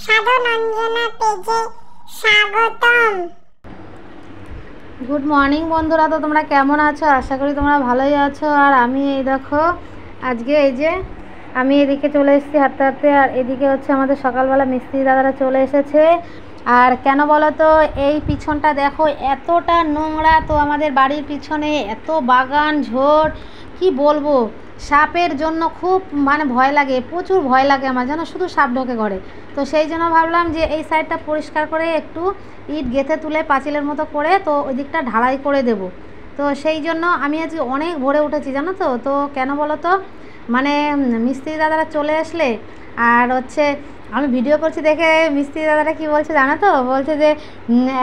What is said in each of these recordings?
সাধনঞ্জনা পেজে স্বাগতম। Good morning বন্ধুরা, তো তোমরা কেমন আছো? আশা করি তোমরা ভালোই আছো। আর আমি এই দেখো আজকে এই যে আমি এদিকে চলে এসেছি হাঁটতে হাঁটতে, আর এদিকে হচ্ছে আমাদের সকালবেলা মিস্ত্রি দাদারা চলে এসেছে। আর কেন বলো তো, এই পিছনটা দেখো এতটা নোংরা, তো আমাদের বাড়ির পিছনে এত বাগান ঝোড়, কি বলবো, সাপের জন্য খুব ভয় লাগে, প্রচুর ভয় লাগে আমার, যেন শুধু সাপ ঢোকে ঘরে। তো সেই জন্য ভাবলাম যে এই সাইডটা পরিষ্কার করে একটু ইট গেঁথে তুলে পাঁচিলের মতো করে তো ওই দিকটা ঢালাই করে দেব। তো সেই জন্য আমি আজকে অনেক ভোরে উঠেছি জানো তো। তো কেন বলো তো, মিস্ত্রি দাদারা চলে আসলে আর হচ্ছে আমি ভিডিও করছি দেখে মিস্ত্রি দাদারা কি বলছে জানো তো, বলছে যে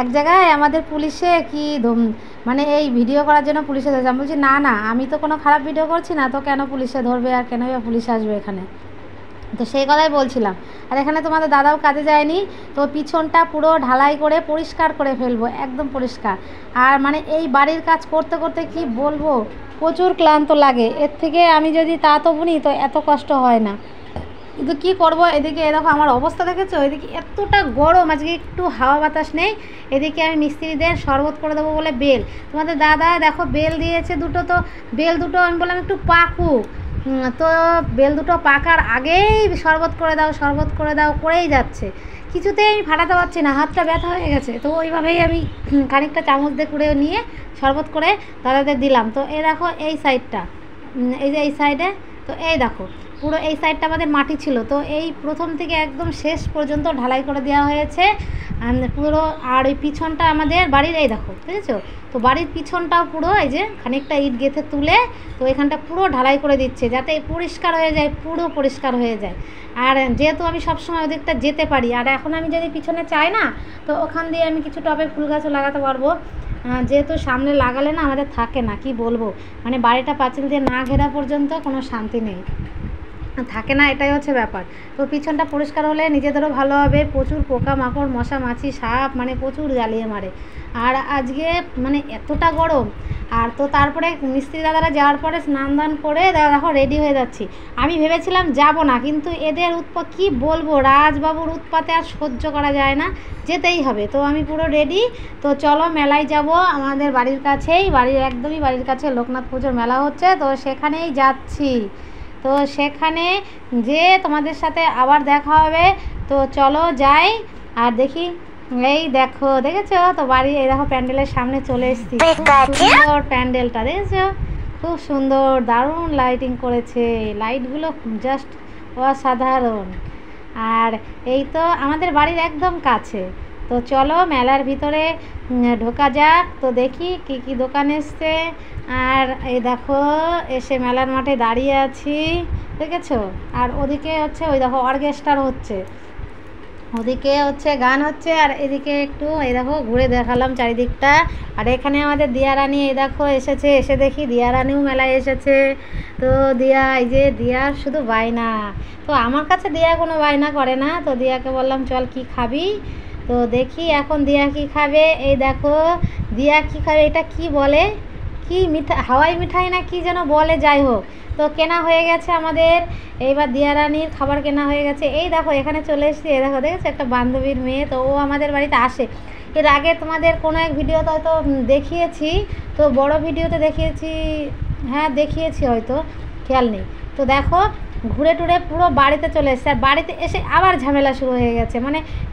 এক জায়গায় আমাদের পুলিশে কি এই ভিডিও করার জন্য পুলিশে ধরেছে। আমি বলছি না না, আমি তো কোনো খারাপ ভিডিও করছি না, তো কেন পুলিশে ধরবে আর কেন পুলিশ আসবে এখানে। তো সেই কথাই বলছিলাম। আর এখানে তোমাদের দাদাও কাজে যায়নি, তো পিছনটা পুরো ঢালাই করে পরিষ্কার করে ফেলবো, একদম পরিষ্কার। আর এই বাড়ির কাজ করতে করতে কি বলবো, প্রচুর ক্লান্ত লাগে। এর থেকে আমি যদি তা তো বুনি তো এত কষ্ট হয় না, কিন্তু কী করবো। এদিকে দেখো আমার অবস্থা দেখেছো, এদিকে এতটা গরম, আজকে একটু হাওয়া বাতাস নেই। এদিকে আমি মিস্ত্রিদের শরবত করে দেবো বলে বেল, তোমাদের দাদা দেখো বেল দিয়েছে দুটো, তো বেল দুটো আমি বললাম একটু পাকুক, তো বেল দুটো পাকার আগেই শরবত করে দাও করেই যাচ্ছে, কিছুতেই আমি ফাটাতে পারছি না, হাতটা ব্যথা হয়ে গেছে। তো ওইভাবেই আমি খানিকটা চামচ দিয়ে কুড়ে নিয়ে শরবত করে দাদাদের দিলাম। তো এই দেখো এই সাইডটা, এই যে এই সাইডে, তো এই দেখো পুরো এই সাইডটা আমাদের মাটি ছিল, তো এই প্রথম থেকে একদম শেষ পর্যন্ত ঢালাই করে দেওয়া হয়েছে পুরো। আর ওই পিছনটা আমাদের বাড়ির, এই দেখো বুঝেছো, তো বাড়ির পিছনটাও পুরো এই যে খানিকটা ইট গেঁথে তুলে তো এখানটা পুরো ঢালাই করে দিচ্ছে, যাতে পরিষ্কার হয়ে যায়, পুরো পরিষ্কার হয়ে যায়। আর যেহেতু আমি সবসময় ওদিকটা যেতে পারি, আর এখন আমি যদি পিছনে চাই না, তো ওখান দিয়ে আমি কিছু টবে ফুল গাছও লাগাতে পারবো, যেহেতু সামনে লাগালে না আমাদের থাকে না, কি বলবো, বাড়িটা পাঁচিল দিয়ে না ঘেরা পর্যন্ত কোনো শান্তি নেই, থাকে না, এটাই হচ্ছে ব্যাপার। তো পিছনটা পরিষ্কার হলে নিজেদেরও ভালো হবে। প্রচুর পোকামাকড় মশা মাছি সাপ প্রচুর জ্বালিয়ে মারে। আর আজকে এতটা গরম। আর তো তারপরে মিস্ত্রি দাদারা যাওয়ার পরে স্নান দান করে দেখো রেডি হয়ে যাচ্ছি। আমি ভেবেছিলাম যাব না, কিন্তু এদের উৎপাত কি বলবো, রাজবাবুর উৎপাতে আর সহ্য করা যায় না, যেতেই হবে। তো আমি পুরো রেডি, তো চলো মেলায় যাব, আমাদের বাড়ির কাছেই, একদমই বাড়ির কাছে লোকনাথ পুজোর মেলা হচ্ছে, তো সেখানেই যাচ্ছি। তো সেখানে যে তোমাদের সাথে আবার দেখা হবে, তো চলো যাই। আর দেখি, এই দেখো দেখেছো তো বাড়ি, এই দেখো প্যান্ডেলের সামনে চলে এসেছি, সুন্দর প্যান্ডেলটা দেখেছো, খুব সুন্দর, দারুণ লাইটিং করেছে, লাইটগুলো জাস্ট অসাধারণ। আর এই তো আমাদের বাড়ির একদম কাছে। তো চলো মেলার ভিতরে ঢোকা যাক, তো দেখি কি কি দোকান এসছে। আর এই দেখো এসে মেলার মাঠে দাঁড়িয়ে আছি দেখেছো। আর ওদিকে হচ্ছে ওই দেখো অর্কেস্ট্রার হচ্ছে, ওদিকে হচ্ছে গান হচ্ছে, আর এদিকে একটু এই দেখো ঘুরে দেখালাম চারিদিকটা। আর এখানে আমাদের দিয়া রানী এই দেখো এসেছে, এসে দেখি দিয়া রানীও মেলায় এসেছে। তো দিয়া, এই যে দিয়ার শুধু বায়না, তো আমার কাছে দিয়া কোনো বায়না করে না। তো দিয়াকে বললাম চল কি খাবি, তো দেখি এখন দিয়া কি খাবে। এই দেখো দিয়া কি খাবে, এটা কি বলে, কি মিঠাই, হাওয়াই মিঠাই না কি যেন বলে, যাই হোক। তো কেনা হয়ে গেছে আমাদের, এইবার দিয়া রানীর খাবার কেনা হয়ে গেছে। এই দেখো এখানে চলে এসেছি, এই দেখো দেখেছো একটা বান্ধবীর মেয়ে, তো ও আমাদের বাড়িতে আসে। এর আগে তোমাদের কোনো এক ভিডিওতে হয়তো দেখিয়েছি, তো বড় ভিডিওতে দেখিয়েছি, হ্যাঁ দেখিয়েছি হয়তো, খেয়াল নেই। তো দেখো ঘুরে টুরে পুরো বাড়িতে চলে এসেছে, আর বাড়িতে এসে আবার ঝামেলা শুরু হয়ে গেছে।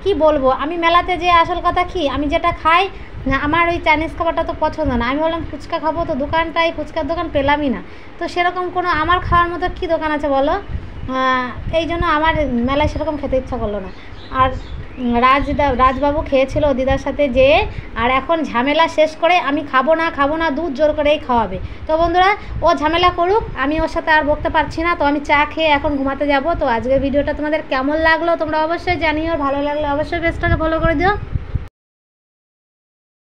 কি বলবো, আমি মেলাতে যে আসল কথা কি, আমি যেটা খাই না, আমার ওই চাইনিজ খাবারটা তো পছন্দ না। আমি বললাম ফুচকা খাবো, তো দোকানটাই ফুচকার দোকান পেলামই না। তো সেরকম কোনো আমার খাওয়ার মতো কী দোকান আছে বলো, এই জন্য আমার মেলায় সেরকম খেতে ইচ্ছা করলো না। আর রাজবাবু খেয়েছিল দিদার সাথে যেয়ে, আর এখন ঝামেলা শেষ করে আমি খাবো না দুধ জোর করেই খাওয়াবে। তো বন্ধুরা ও ঝামেলা করুক, আমি ওর সাথে আর বকতে পারছি না। তো আমি চা খেয়ে এখন ঘুমাতে যাব। তো আজকের ভিডিওটা তোমাদের কেমন লাগলো তোমরা অবশ্যই জানিও, ভালো লাগলে অবশ্যই পেজটাকে ফলো করে দিও।